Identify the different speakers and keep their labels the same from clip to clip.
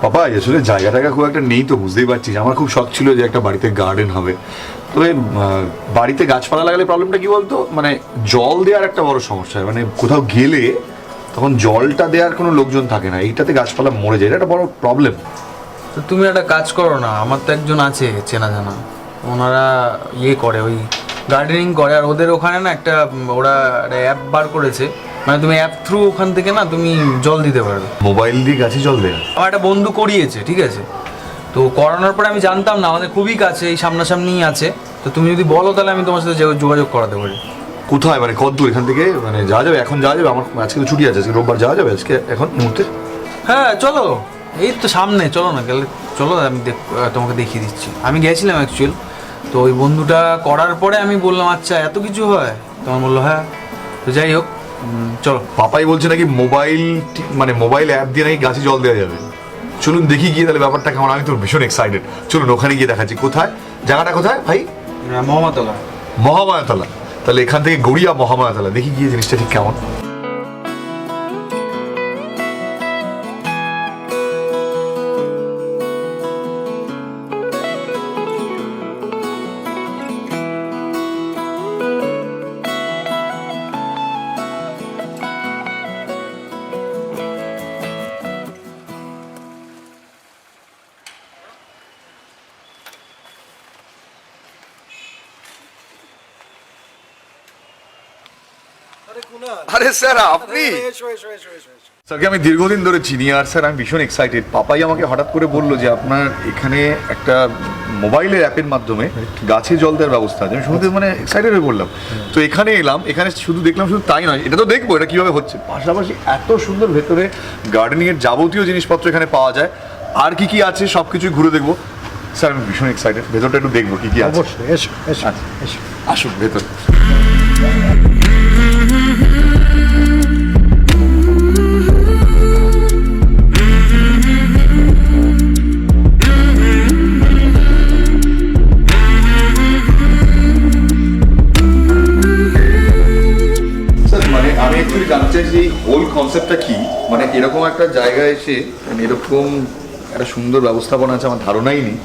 Speaker 1: পাপা আসলে জায়গা টাকা খুব একটা নেই তো বুঝতেই পারছিস, আমার খুব শখ ছিল যে একটা বাড়িতে গার্ডেন হবে। তবে বাড়িতে গাছপালা লাগালে প্রবলেমটা কি বলতো, মানে জল দেওয়ার একটা বড় সমস্যা হয়। মানে কোথাও গেলে তখন জলটা দেওয়ার কোনো লোকজন থাকে না, এইটাতে গাছপালা মরে যায়, এটা একটা বড় প্রবলেম।
Speaker 2: তো তুমি একটা কাজ করো না, আমার তো একজন আছে চেনা জানা, ওনারা করে ওই গার্ডেনিং করে, আর ওদের ওখানে না একটা ওরা একটা অ্যাপ বার করেছে, মানে তুমি অ্যাপ থ্রু ওখান থেকে না তুমি জল দিতে পারবে।
Speaker 1: মোবাইল দিয়ে গাছে জল দেয়?
Speaker 2: আমার একটা বন্ধু করিয়েছে, ঠিক আছে, তো করানোর পরে আমি জানতাম না, আমাদের খুবই কাছে, এই সামনাসামনিই আছে। তো তুমি যদি বলো তাহলে আমি তোমার সাথে যোগাযোগ করাতে পারি।
Speaker 1: কোথায়, মানে কত দূর এখান থেকে? মানে যাওয়া যাবে? এখন যাওয়া যাবে? আমার আজকে তো ছুটি আছে, আজকে রোববার, যাওয়া যাবে আজকে এখন মুহূর্তে?
Speaker 2: হ্যাঁ চলো, এই তো সামনে, চলো না গেলে চলো, আমি তোমাকে দেখিয়ে দিচ্ছি। আমি গেছিলাম অ্যাকচুয়াল, তো ওই বন্ধুটা করার পরে আমি বললাম আচ্ছা এত কিছু হয়, তখন বললো হ্যাঁ। তো যাই হোক, চলো।
Speaker 1: পাপাই বলছে নাকি মোবাইল, মানে মোবাইল অ্যাপ দিয়ে নাকি গাছে জল দেওয়া যাবে। চলুন দেখি গিয়ে তাহলে ব্যাপারটা কেমন। আমি তো ভীষণ এক্সাইটেড, চলুন ওখানে গিয়ে দেখাচ্ছি। কোথায় জায়গাটা, কোথায় ভাই?
Speaker 2: মহামাতলা।
Speaker 1: মহামায়াতলা? তাহলে এখান থেকে গড়িয়া মহামায়াতলা, দেখি গিয়ে জিনিসটা ঠিক কেমন। আরে স্যার আপনি? স্যারকে আমি দীর্ঘদিন ধরে চিনি, আর স্যার আমি ভীষণ এক্সাইটেড। পাপাই আমাকে হঠাৎ করে বললো যে আপনার এখানে একটা মোবাইলের অ্যাপের মাধ্যমে গাছে জল দেওয়ার ব্যবস্থা আছে। আমি শুনতে মানে এক্সাইটেড হয়ে বললাম। তো এখানে এলাম, এখানে শুধু দেখলাম, শুধু তাই নয়, এটা তো দেখবো এটা কীভাবে হচ্ছে, পাশাপাশি এত সুন্দর ভেতরে গার্ডেনিংয়ের যাবতীয় জিনিসপত্র এখানে পাওয়া যায়, আর কি কি আছে সব কিছুই ঘুরে দেখবো। স্যার আমি ভীষণ এক্সাইটেড, ভেতরটা একটু দেখবো কি কি আছে।
Speaker 3: অবশ্যই, এসো এসো এসো।
Speaker 1: আসুন ভেতরে। মানে আমি একটু জানতে চাইছি এই হোল কনসেপ্টটা কি, মানে এরকম একটা জায়গায় এসে এরকম একটা সুন্দর ব্যবস্থাপনা আছে, আমার ধারণাই নেই।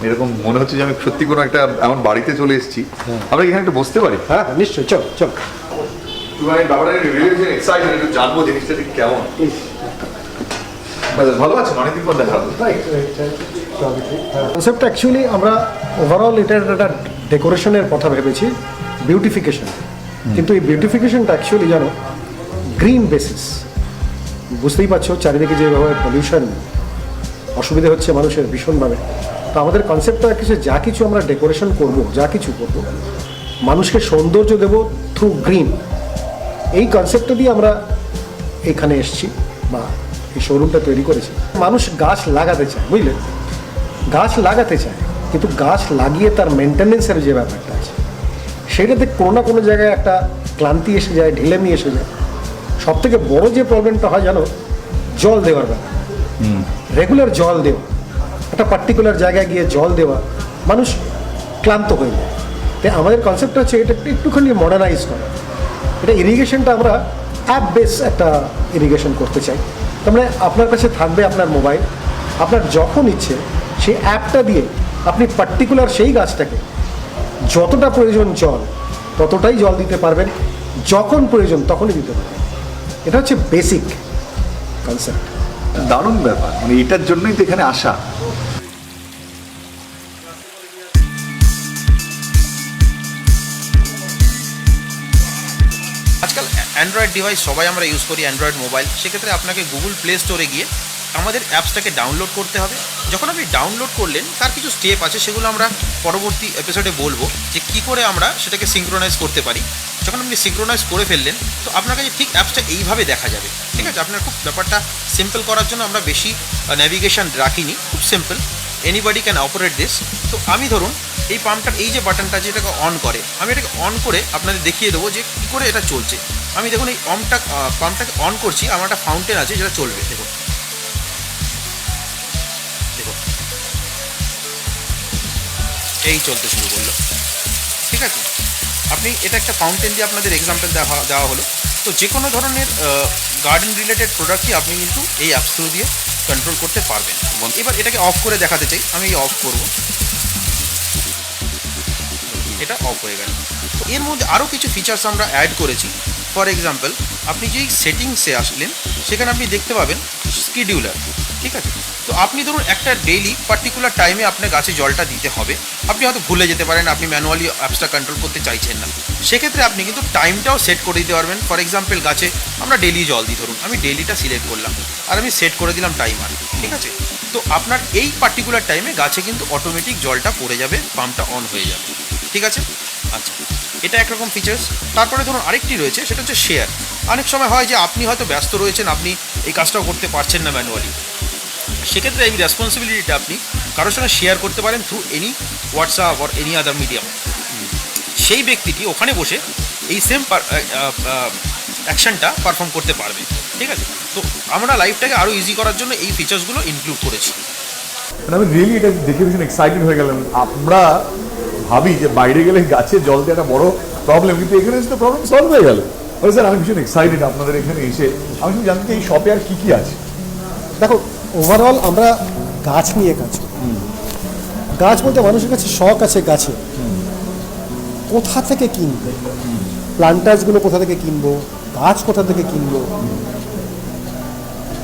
Speaker 1: এরকম মনে হচ্ছে যে আমি সত্যি কোনো একটা এমন বাড়িতে চলে এসেছি। আমরা এখানে একটু বসতে পারি?
Speaker 3: হ্যাঁ নিশ্চয়ই, চল চল।
Speaker 1: একটু জানবো জিনিসটা ঠিক কেমন। ভালো আছেন? অনেকদিন পর দেখা হলো।
Speaker 3: কনসেপ্ট অ্যাকচুয়ালি আমরা ওভারঅল এটার একটা ডেকোরেশনের কথা ভেবেছি, বিউটিফিকেশন। কিন্তু এই বিউটিফিকেশনটা অ্যাকচুয়ালি জানো গ্রিন বেসিস। বুঝতেই পারছো চারিদিকে যেভাবে পলিউশন, অসুবিধা হচ্ছে মানুষের ভীষণভাবে। তো আমাদের কনসেপ্টটা কিছু, যা কিছু আমরা ডেকোরেশন করব, যা কিছু করব, মানুষকে সৌন্দর্য দেব থ্রু গ্রিন। এই কনসেপ্টটা দিয়ে আমরা এখানে এসেছি বা এই শোরুমটা তৈরি করেছি। মানুষ গাছ লাগাতে চায়, বুঝলেন, গাছ লাগাতে চায়, কিন্তু গাছ লাগিয়ে তার মেনটেনেন্সের যে ব্যাপারটা আছে সেটাতে কোনো না কোনো জায়গায় একটা ক্লান্তি এসে যায়, ঢিলেমি এসে যায়। সব থেকে বড় যে প্রবলেমটা হয় জানো, জল দেওয়ার ব্যাপার। রেগুলার জল দেওয়া, একটা পার্টিকুলার জায়গায় গিয়ে জল দেওয়া, মানুষ ক্লান্ত হয়ে যায়। তাই আমাদের কনসেপ্ট হচ্ছে এটা একটুখানি মডার্নাইজ করা। এটা ইরিগেশনটা আমরা অ্যাপ বেস একটা ইরিগেশন করতে চাই। তার মানে আপনার কাছে থাকবে আপনার মোবাইল, আপনার যখন ইচ্ছে সেই অ্যাপটা দিয়ে আপনি পার্টিকুলার সেই গাছটাকে যতটা প্রয়োজন জল ততটাই জল দিতে পারবেন, যখন প্রয়োজন তখনই দিতে পারবেন। এটা হচ্ছে বেসিক কনসেপ্ট।
Speaker 1: দারুণ ব্যাপার, মানে এটার জন্যই তো এখানে আসা।
Speaker 4: আজকাল অ্যান্ড্রয়েড ডিভাইস সবাই আমরা ইউজ করি, অ্যান্ড্রয়েড মোবাইল। সেক্ষেত্রে আপনাকে গুগল প্লে স্টোরে গিয়ে আমাদের অ্যাপসটাকে ডাউনলোড করতে হবে। যখন আপনি ডাউনলোড করলেন তার কিছু স্টেপ আছে, সেগুলো আমরা পরবর্তী এপিসোডে বলবো যে কী করে আমরা সেটাকে সিঙ্ক্রোনাইজ করতে পারি। যখন আপনি সিঙ্ক্রোনাইজ করে ফেললেন তো আপনার কাছে ঠিক অ্যাপসটা এইভাবে দেখা যাবে, ঠিক আছে। আপনার খুব ব্যাপারটা সিম্পল করার জন্য আমরা বেশি ন্যাভিগেশন রাখিনি, খুব simple, anybody can operate this. তো আমি ধরুন এই পাম্পটার এই যে বাটনটা যেটাকে অন করে, আমি এটাকে অন করে আপনাদের দেখিয়ে দেবো যে কী করে এটা চলছে। আমি দেখুন এই পাম্পটাকে অন করছি, আমার একটা ফাউন্টেন আছে যেটা চলবে, দেখুন দেখুন এই চলতে শুরু করলো, ঠিক আছে। আপনি এটা একটা ফাউন্টেন দিয়ে আপনাদের এক্সাম্পল দেওয়া হলো। তো যে কোনো ধরনের গার্ডেন রিলেটেড প্রোডাক্টই আপনি কিন্তু এই অ্যাপস থ্রু দিয়ে কন্ট্রোল করতে পারবেন। এবার এটাকে অফ করে দেখাতে চাই, আমি অফ করব, এটা অফ হয়ে গেল। তো এর মধ্যে আরও কিছু ফিচার্স আমরা অ্যাড করেছি। ফর এক্সাম্পল, আপনি যেই সেটিংসে আসলেন সেখানে আপনি দেখতে পাবেন শিডিউলার, ঠিক আছে? তো আপনি ধরুন একটা ডেইলি পার্টিকুলার টাইমে আপনার গাছে জলটা দিতে হবে, আপনি হয়তো ভুলে যেতে পারেন, আপনি ম্যানুয়ালি অ্যাপসটা কন্ট্রোল করতে চাইছেন না, সেক্ষেত্রে আপনি কিন্তু টাইমটাও সেট করে দিতে পারবেন। ফর এক্সাম্পল, গাছে আমরা ডেইলি জল দিই, ধরুন আমি ডেইলিটা সিলেক্ট করলাম আর আমি সেট করে দিলাম টাইমার, ঠিক আছে? তো আপনার এই পার্টিকুলার টাইমে গাছে কিন্তু অটোমেটিক জলটা পড়ে যাবে, পাম্পটা অন হয়ে যাবে, ঠিক আছে? আচ্ছা, এটা একরকম ফিচার্স। তারপরে ধরুন আরেকটি রয়েছে, সেটা হচ্ছে শেয়ার। অনেক সময় হয় যে আপনি হয়তো ব্যস্ত রয়েছেন, আপনি এই কাজটাও করতে পারছেন না ম্যানুয়ালি, সেক্ষেত্রে এই রেসপন্সিবিলিটিটা আপনি কারোর সঙ্গে শেয়ার করতে পারেন through any WhatsApp or any other medium. সেই ব্যক্তিটি ওখানে বসে এই সেম অ্যাকশনটা পারফর্ম করতে পারবে, ঠিক আছে? তো আমরা লাইফটাকে আরও ইজি করার জন্য এই ফিচার্সগুলো ইনক্লুড করেছি।
Speaker 1: মানে আমি রিয়েলি এটা দেখে ভীষণ এক্সাইটেড হয়ে গেলাম। আমরা ভাবি যে বাইরে গেলে গাছে জল দেওয়া একটা বড় প্রবলেম, কিন্তু এখানে এসে তো প্রবলেম সলভ হয়ে গেল। স্যার আমি ভীষণ এক্সাইটেড আপনাদের এখানে এসে। আমি শুধু জানতে চাই এই শপে আর কি কি আছে।
Speaker 3: দেখো, ওভারঅল আমরা গাছ নিয়ে কাজ করি। গাছ বলতে মানুষের কাছে শখ আছে গাছে, কোথা থেকে কিনবে, প্লান্টার্সগুলো কোথা থেকে কিনবো, গাছ কোথা থেকে কিনবো,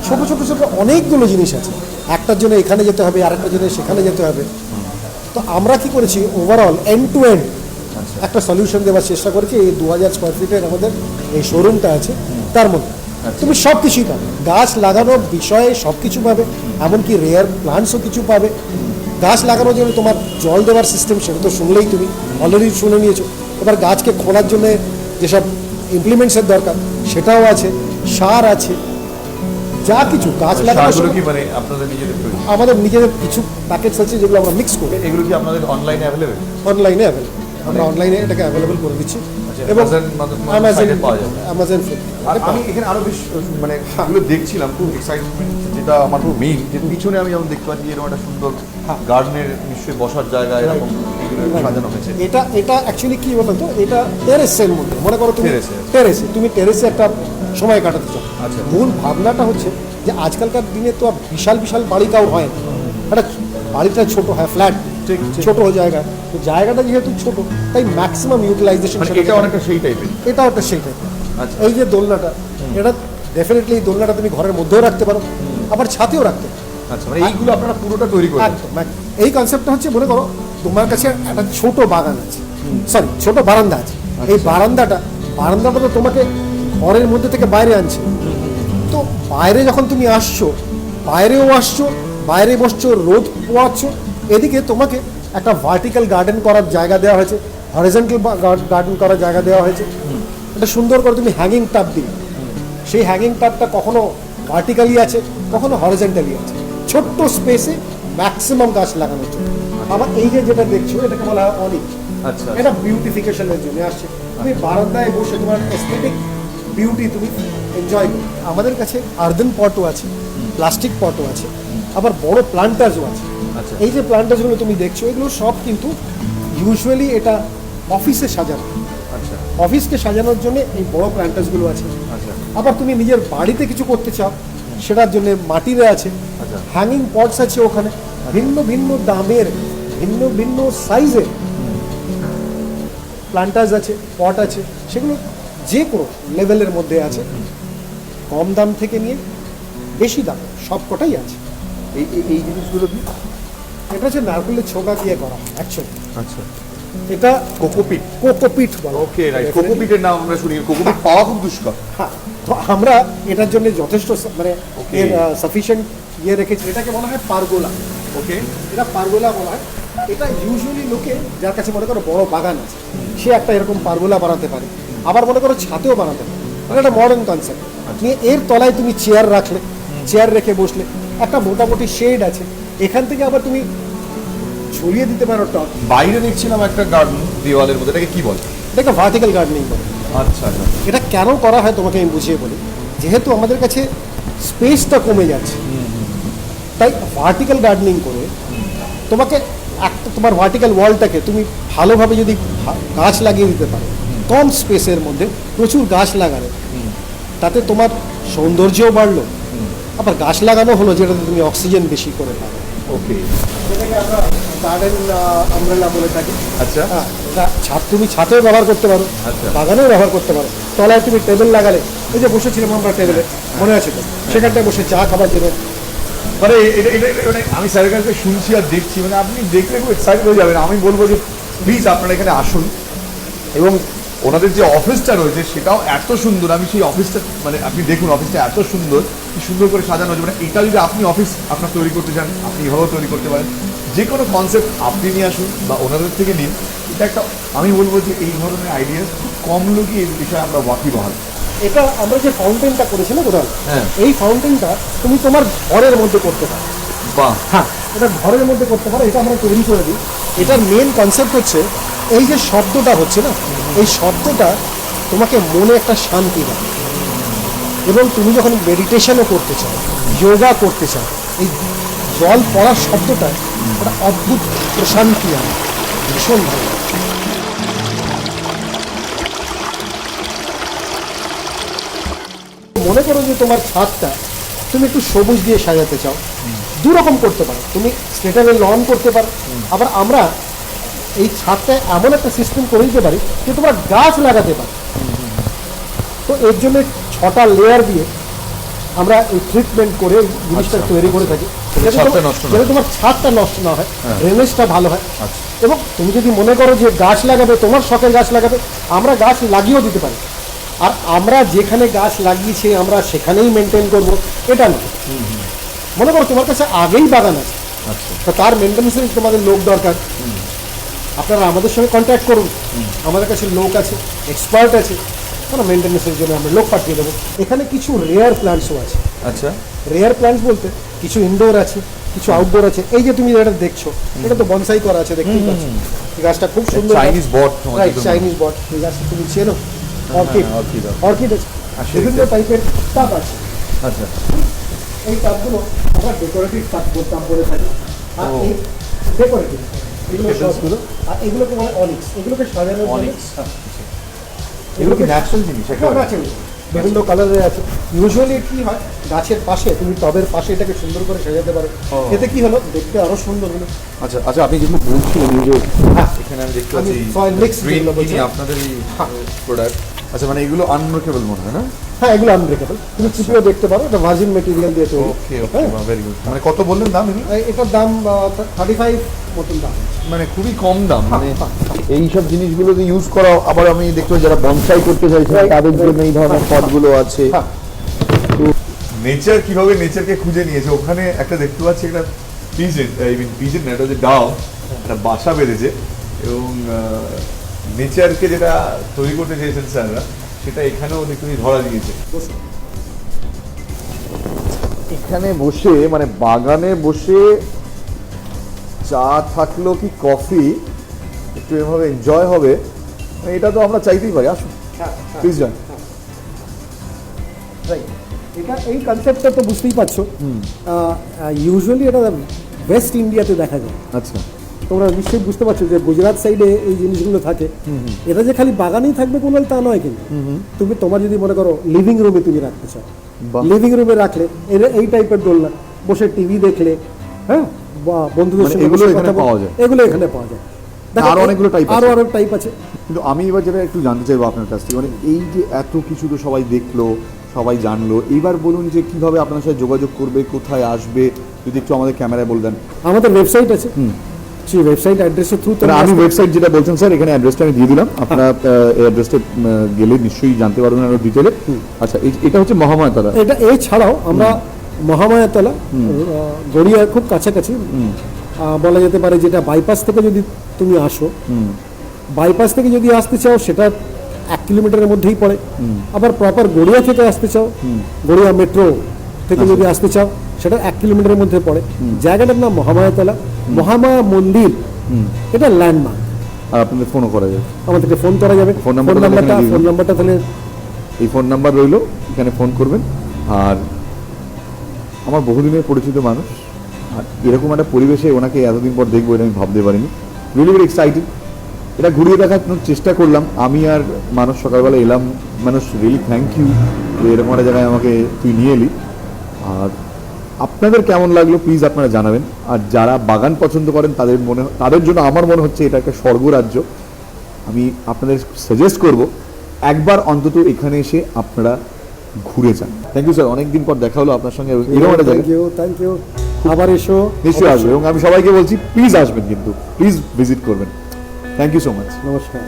Speaker 3: ছোট ছোট ছোট অনেকগুলো জিনিস আছে। একটার জন্য এখানে যেতে হবে, আরেকটার জন্য সেখানে যেতে হবে। তো আমরা কি করেছি, ওভারঅল এন্ড টু এন্ড একটা সলিউশন দেওয়ার চেষ্টা করেছি। এই 2000 স্কোয়ার ফিটের আমাদের এই শোরুমটা আছে, তার মধ্যে তুমি সব কিছুই পাবে, গাছ লাগানোর বিষয়ে সব কিছু পাবে, এমনকি রেয়ার প্লান্টসও কিছু পাবে। গাছ লাগানোর জন্য তোমার জল দেওয়ার সিস্টেম, সেটা তো শুনলেই তুমি অলরেডি শুনে নিয়েছো। এবার গাছকে খোলার জন্য যেসব ইমপ্লিমেন্টসের দরকার সেটাও আছে, সার আছে, যা কিছু গাছ লাগানোর
Speaker 1: সারগুলো কি মানে আপনাদের নিজেদের তৈরি?
Speaker 3: আমাদের নিজেদের কিছু প্যাকেটস আছে যেগুলো আমরা মিক্স করি।
Speaker 1: এগুলো কি আপনাদের অনলাইনে অ্যাভেলেবেল?
Speaker 3: অনলাইনে অ্যাভেলেবল, আমরা অনলাইনে এটাকে অ্যাভেলেবল করে দিচ্ছি। এবং
Speaker 1: Amazon পাওয়া যাবে।
Speaker 3: অ্যামাজন
Speaker 1: আর আমি এখানে আরো বেশ মানে এগুলো দেখছিলাম, খুব এক্সাইটমেন্ট, যেটা আমার খুব মেইন, যে পিছনে আমি যেমন দেখতে পাচ্ছি এরকম একটা সুন্দর গার্ডেনের নিশ্চয়ই বসার জায়গা এরকম এগুলো সাজানো হয়েছে।
Speaker 3: এটা অ্যাকচুয়ালি কি বলতো, তো এটা টেরেসের মধ্যে, মনে করো তুমি
Speaker 1: টেরেসে।
Speaker 3: তুমি টেরেসে একটা সময় কাটাতে চাও।
Speaker 1: আচ্ছা।
Speaker 3: মূল ভাবনাটা হচ্ছে যে আজকালকার দিনে তো আর বিশাল বিশাল বাড়ি তাও হয় না, একটা বাড়িটা ছোট হয়, ফ্ল্যাট ছোট জায়গা, তো জায়গাটা যেহেতু ছোট তাই ম্যাক্সিমাম ইউটিলাইজেশন।
Speaker 1: মানে এটা অনেকটা সেই টাইপের।
Speaker 3: এটা একটা সেই টাইপের।
Speaker 1: আচ্ছা।
Speaker 3: এই যে দোলনাটা, এটা ডেফিনেটলি এই দোলনাটা তুমি ঘরের মধ্যেও রাখতে পারো, আবার ছাতেও রাখতে পারো।
Speaker 1: আচ্ছা, মানে এইগুলো আপনারা পুরোটা তৈরি করেন?
Speaker 3: একদম। এই কনসেপ্টটা হচ্ছে, মনে করো তোমার কাছে একটা ছোট বাগান আছে, সরি ছোট বারান্দা আছে। এই বারান্দাটা তো তোমাকে ঘরের মধ্যে থেকে বাইরে আনছে। তো বাইরে যখন তুমি আসছো, বাইরেও আসছো, বাইরে বসছো, রোদ পোয়াচ্ছ, এদিকে তোমাকে একটা ভার্টিক্যাল গার্ডেন করার জায়গা দেওয়া হয়েছে, হরিজন্টাল গার্ডেন করার জায়গা দেওয়া হয়েছে। এটা সুন্দর করে তুমি হ্যাঙ্গিং টাব দিই, সেই হ্যাঙ্গিং টাবটা কখনো ভার্টিক্যালি আছে, কখনো হরিজন্টালি আছে, ছোট্ট স্পেসে ম্যাক্সিমাম গাছ লাগানোর জন্য। আবার এই যে যেটা দেখছো, এটাকে বলা হয় অলিভ।
Speaker 1: আচ্ছা।
Speaker 3: এটা বিউটিফিকেশনের জন্য আসছে। তুমি বারান্দায় বসে তোমার এস্থেটিক বিউটি তুমি এনজয় করো। আমাদের কাছে আর্দেন পটও আছে, প্লাস্টিক পটও আছে, আবার বড় প্লান্টার্সও আছে।
Speaker 1: আচ্ছা।
Speaker 3: এই যে প্লান্টার্সগুলো তুমি দেখছো, এগুলো সব কিন্তু ইউজুয়ালি এটা অফিসে সাজানো।
Speaker 1: আচ্ছা।
Speaker 3: অফিসকে সাজানোর জন্য এই বড় প্লান্টার্সগুলো আছে।
Speaker 1: আচ্ছা।
Speaker 3: আবার তুমি নিজের বাড়িতে কিছু করতে চাও, সেটার জন্য মাটিরে আছে,
Speaker 1: আচ্ছা।
Speaker 3: হ্যাঙ্গিং পটস আছে ওখানে, ভিন্ন ভিন্ন দামের, ভিন্ন ভিন্ন সাইজের প্লান্টার্স আছে, পট আছে, সেগুলো যে কোনো লেভেলের মধ্যে আছে, কম দাম থেকে নিয়ে বেশি দাম সব কটাই আছে।
Speaker 1: এই জিনিসগুলো কি?
Speaker 3: এটা হচ্ছে নারকেলের ছোকা দিয়ে করা অ্যাকচুয়ালি।
Speaker 1: আচ্ছা।
Speaker 3: এটা
Speaker 1: কোকোপিট।
Speaker 3: কোকোপিট বলে।
Speaker 1: ওকে, রাইট। কোকোপিটের নাম আমরা শুনি, কোকোপিট পাওয়া খুব দুষ্কর।
Speaker 3: হ্যাঁ, তো আমরা এটার জন্য যথেষ্ট মানে
Speaker 1: Okay.
Speaker 3: সাফিসিয়েন্ট ইয়ে রেখেছি। এটাকে বলা হয় পারগোলা।
Speaker 1: ওকে।
Speaker 3: এটা পারগোলা বলা হয়। এটা ইউজুয়ালি লোকে, যার কাছে মনে করো বড় বাগান আছে, সে একটা এরকম পারগোলা বানাতে পারে, আবার মনে করো ছাতেও বানাতে পারে। এটা একটা মডার্ন কনসেপ্ট। নিয়ে এর তলায় তুমি চেয়ার রাখলে, চেয়ার রেখে বসলে, একটা মোটামুটি শেড আছে, এখান থেকে আবার তুমি ঝুলিয়ে দিতে পারো টপ।
Speaker 1: বাইরে দেখছিলাম একটা গার্ডেন দেওয়ালের মধ্যে, এটাকে কি বলে?
Speaker 3: এটাকে ভার্টিক্যাল গার্ডেনিং বলে।
Speaker 1: আচ্ছা আচ্ছা।
Speaker 3: এটা কেন করা হয় তোমাকে আমি বুঝিয়ে বলি। যেহেতু আমাদের কাছে স্পেসটা কমে যাচ্ছে, তাই ভার্টিক্যাল গার্ডেনিং করে তোমাকে একটা তোমার ভার্টিক্যাল ওয়ালটাকে তুমি ভালোভাবে যদি গাছ লাগিয়ে দিতে পারো, কম স্পেসের মধ্যে প্রচুর গাছ লাগালে, তাতে তোমার সৌন্দর্যও বাড়লো, আবার গাছ লাগানো হলো যেটাতে তুমি অক্সিজেন বেশি করে পাবে।
Speaker 1: ওকে,
Speaker 3: সেটাকে আমরা গার্ডেন আমব্রেলা বলে থাকি।
Speaker 1: আচ্ছা,
Speaker 3: হ্যাঁ, এটা তুমি ছাদেও ব্যবহার করতে পারো,
Speaker 1: আচ্ছা।
Speaker 3: বাগানেও ব্যবহার করতে পারো। তলায় তুমি টেবিল লাগালে, এই যে বসেছিলাম আমরা টেবিলে, মনে আছে তো, সেখানটায় বসে চা খাবার জন্য।
Speaker 1: মানে মানে আমি স্যারের কাছে শুনছি আর দেখছি, মানে আপনি দেখলে খুব এক্সাইটেড হয়ে যাবেন। আমি বলবো যে প্লিজ আপনারা এখানে আসুন, এবং ওনাদের যে অফিসটা রয়েছে সেটাও এত সুন্দর। আমি সেই অফিসটা, মানে আপনি দেখুন অফিসটা এত সুন্দর, কি সুন্দর করে সাজানো হয়েছে। মানে এটা যদি আপনি অফিস আপনার তৈরি করতে চান, আপনি এভাবেও তৈরি করতে পারেন। যে কোনো কনসেপ্ট আপনি নিয়ে আসুন বা ওনাদের থেকে নিন। এটা একটা, আমি বলবো যে এই ধরনের আইডিয়া খুব কম লোকই এই বিষয়ে আমরা ওয়াকিবহাল।
Speaker 3: এটা আমরা যে ফাউন্টেনটা করেছি না কোথাও,
Speaker 1: হ্যাঁ।
Speaker 3: এই ফাউন্টেনটা তুমি তোমার ঘরের মধ্যে করতে পারো।
Speaker 1: বাহ,
Speaker 3: হ্যাঁ, এটা ঘরের মধ্যে করতে পারো, এটা আমরা তৈরি করে দিই। এটার মেন কনসেপ্ট হচ্ছে এই যে শব্দটা হচ্ছে না, এই শব্দটা তোমাকে মনে একটা শান্তি দেয়, এবং তুমি যখন মেডিটেশনও করতে চাও, যোগা করতে চাও, এই জল পড়ার শব্দটা একটা অদ্ভুত প্রশান্তি আনে, ভীষণ ভালো। মনে করো যে তোমার ছাদটা তুমি একটু সবুজ দিয়ে সাজাতে চাও, দু রকম করতে পারো। তুমি স্ট্রেটারে লন করতে পারো, আবার আমরা এই ছাদটায় এমন একটা সিস্টেম করে দিতে পারি যে তোমরা গাছ লাগাতে পারো। তো এর জন্য 6টা লেয়ার দিয়ে আমরা এই ট্রিটমেন্ট করে এই জিনিসটা তৈরি করে থাকি, যাতে
Speaker 1: ছাদটা নষ্ট না হয়।
Speaker 3: যাতে তোমার ছাদটা নষ্ট না হয়,
Speaker 1: হ্যাঁ।
Speaker 3: ড্রেনেজটা ভালো হয়।
Speaker 1: আচ্ছা।
Speaker 3: এবং তুমি যদি মনে করো যে গাছ লাগাবে, তোমার শখের গাছ লাগাবে, আমরা গাছ লাগিয়েও দিতে পারি। আর আমরা যেখানে গাছ লাগিয়েছি আমরা সেখানেই মেনটেন করবো এটা না। মনে করো তোমার কাছে আগেই বাগান আছে,
Speaker 1: আচ্ছা,
Speaker 3: তো তার মেনটেন্যান্সে তোমাদের লোক দরকার, আপনারা আমাদের সঙ্গে কন্ট্যাক্ট করুন। আমাদের কাছে লোক আছে, এক্সপার্ট আছে, মানে মেনটেন্যান্সের জন্য আমরা লোক পাঠিয়ে দেবো। এখানে কিছু রেয়ার প্ল্যান্টসও আছে।
Speaker 1: আচ্ছা,
Speaker 3: রেয়ার প্ল্যান্টস বলতে কিছু ইনডোর আছে, কিছু আউটডোর আছে। এই যে তুমি যেটা দেখছো, এটা তো বনসাই করা আছে, দেখতেই পাচ্ছ। এই গাছটা খুব সুন্দর,
Speaker 1: চাইনিজ বট,
Speaker 3: রাইট, চাইনিজ বট। এই গাছটা তুমি চেনো, অর্কিড।
Speaker 1: অর্কিড।
Speaker 3: অর্কিড আছে,
Speaker 1: আচ্ছা,
Speaker 3: বিভিন্ন টাইপের টাব আছে।
Speaker 1: আচ্ছা,
Speaker 3: এই টাবগুলো আমরা ডেকোরেটিভ টাব বলতাম বলে থাকি। আর এই ডেকোরেটিভ এগুলো সবগুলো, আর এগুলোকে বলে অনিক্স। এগুলোকে সাজানোর জন্য,
Speaker 1: Onyx।
Speaker 3: হ্যাঁ,
Speaker 1: এগুলো কি ন্যাচারাল জিনিস?
Speaker 3: এগুলো আছে, বিভিন্ন কালারের আছে। ইউজুয়ালি কি হয়, গাছের পাশে তুমি টবের পাশে এটাকে সুন্দর করে সাজাতে পারো। এতে কি হলো, দেখতে আরো সুন্দর হলো।
Speaker 1: আচ্ছা, আচ্ছা, আপনি যেগুলো বলছিলেন এই যে
Speaker 3: হ্যাঁ,
Speaker 1: এখানে আমি দেখতে
Speaker 3: আমি
Speaker 1: পাচ্ছি
Speaker 3: soil mix
Speaker 1: green
Speaker 3: যেগুলো বলছি।
Speaker 1: guinea, আপনাদের এই প্রোডাক্ট। আচ্ছা, মানে এগুলো আনব্রেকেবল মনে হয় না?
Speaker 3: হ্যাঁ, এগুলো আনব্রেকেবল, তুমি চিপিও দেখতে পারো। এটা ভার্জিন মেটেরিয়াল দিয়ে তৈরি।
Speaker 1: ওকে, ওকে,
Speaker 3: হ্যাঁ।
Speaker 1: Very good. মানে কত বললেন দাম এগুলো?
Speaker 3: এটার দাম 35 মতন দাম।
Speaker 1: মানে খুবই কম দাম। মানে এই সব জিনিসগুলো ইউজ করা, আবার আমি দেখতে পাচ্ছি যারা বনসাই করতে চাইছেন তাদের জন্য এই ধরনের পটগুলো আছে।
Speaker 3: হ্যাঁ।
Speaker 1: তো নেচার কিভাবে নেচারকে খুঁজে নিয়েছে, ওখানে একটা দেখতে পাচ্ছি একটা পিজেন, আই মিন পিজেন না, এটা হচ্ছে ডাও, একটা বাসা বেঁধেছে, এবং নেচারকে যেটা তৈরি করতে চেয়েছেন স্যাররা, সেটা এখানেও দেখতে ধরা দিয়েছে। এখানে বসে, মানে বাগানে বসে চা থাকলো কি কফি, একটু এভাবে এনজয় হবে, মানে এটা তো আমরা চাইতেই পারি। আসুন
Speaker 3: হ্যাঁ,
Speaker 1: প্লিজ জয়েন।
Speaker 3: রাইট, এটা এই কনসেপ্টটা তো বুঝতেই পারছো। ইউজুয়ালি এটা ওয়েস্ট ইন্ডিয়াতে দেখা যায়।
Speaker 1: আচ্ছা,
Speaker 3: তোমরা নিশ্চয়ই বুঝতে পারছো যে গুজরাট সাইডে এই জিনিসগুলো থাকে। এটা যে খালি বাগানেই থাকবে কোনো তা নয়, কিন্তু তুমি তোমার যদি মনে করো লিভিং রুমে তুমি রাখতে চাও,
Speaker 1: বাহ।
Speaker 3: লিভিং রুমে রাখলে এই টাইপের দোলনা, বসে টিভি দেখলে, হ্যাঁ, বা বন্ধুদের
Speaker 1: মানে
Speaker 3: সঙ্গে
Speaker 1: এগুলো
Speaker 3: বসে
Speaker 1: এখানে
Speaker 3: কথা বললে,
Speaker 1: পাওয়া যায়?
Speaker 3: এগুলো এখানে পাওয়া যায়। দেখো,
Speaker 1: আরো অনেকগুলো type আছে।
Speaker 3: আরো অনেক টাইপ আছে।
Speaker 1: কিন্তু আমি এবার যেটা একটু জানতে চাইবো আপনার কাছ থেকে, মানে এই যে এত কিছু তো সবাই দেখলো, সবাই জানলো, এইবার বলুন যে কিভাবে আপনার সাথে যোগাযোগ করবে, কোথায় আসবে, যদি একটু আমাদের ক্যামেরায় বলে দেন।
Speaker 3: আমাদের ওয়েবসাইট আছে, সেই ওয়েবসাইট অ্যাড্রেসের থ্রু
Speaker 1: মানে আমি ওয়েবসাইট যেটা বলছেন স্যার, এখানে অ্যাড্রেসটা আমি দিয়ে দিলাম, আপনারা এই অ্যাড্রেসটা গেলে নিশ্চয়ই জানতে পারবেন আরো ডিটেলে। আচ্ছা, এটা হচ্ছে মহামায়াতলা।
Speaker 3: এটা এছাড়াও আমরা মহামায়াতলা, গড়িয়ার খুব কাছাকাছি বলা যেতে পারে। যেটা বাইপাস থেকে যদি তুমি আসো, বাইপাস থেকে যদি আসতে চাও সেটা 1 কিলোমিটারের মধ্যেই পড়ে। আবার প্রপার গড়িয়া থেকে আসতে চাও, গড়িয়া মেট্রো থেকে যদি আসতে চাও, সেটা 1 কিলোমিটারের মধ্যে পড়ে। জায়গাটার নাম মহামায়াতলা, মহামায়া মন্দির, এটা ল্যান্ডমার্ক।
Speaker 1: আর আপনাদের ফোনও করা যাবে,
Speaker 3: আমাদেরকে ফোন করা যাবে।
Speaker 1: ফোন নাম্বারটা
Speaker 3: তাহলে
Speaker 1: এই ফোন নাম্বার রইলো, এখানে ফোন করবেন। আর আমার বহুদিনের পরিচিত মানুষ, আর এরকম একটা পরিবেশে ওনাকে এতদিন পর দেখবো এটা আমি ভাবতে পারিনি। Really very excited. এটা ঘুরিয়ে দেখানোর চেষ্টা করলাম আমি আর মানুষ সকালবেলা এলাম। মানুষ রিয়েলি থ্যাংক ইউ যে এরকম একটা জায়গায় আমাকে তুই নিয়ে এলি। আর আপনাদের কেমন লাগলো প্লিজ আপনারা জানাবেন। আর যারা বাগান পছন্দ করেন তাদের জন্য আমার মনে হচ্ছে এটা একটা স্বর্গরাজ্য। আমি আপনাদের সাজেস্ট করব একবার অন্তত এখানে এসে আপনারা ঘুরে যান। থ্যাংক ইউ স্যার, অনেকদিন পর দেখা হলো আপনার সঙ্গে এরকম একটা জায়গায়।
Speaker 3: থ্যাংক ইউ আবার এসো,
Speaker 1: নিশ্চয়ই আসবে এবং আমি সবাইকে বলছি প্লিজ আসবেন, কিন্তু প্লিজ ভিজিট করবেন। Thank you so much.
Speaker 3: নমস্কার।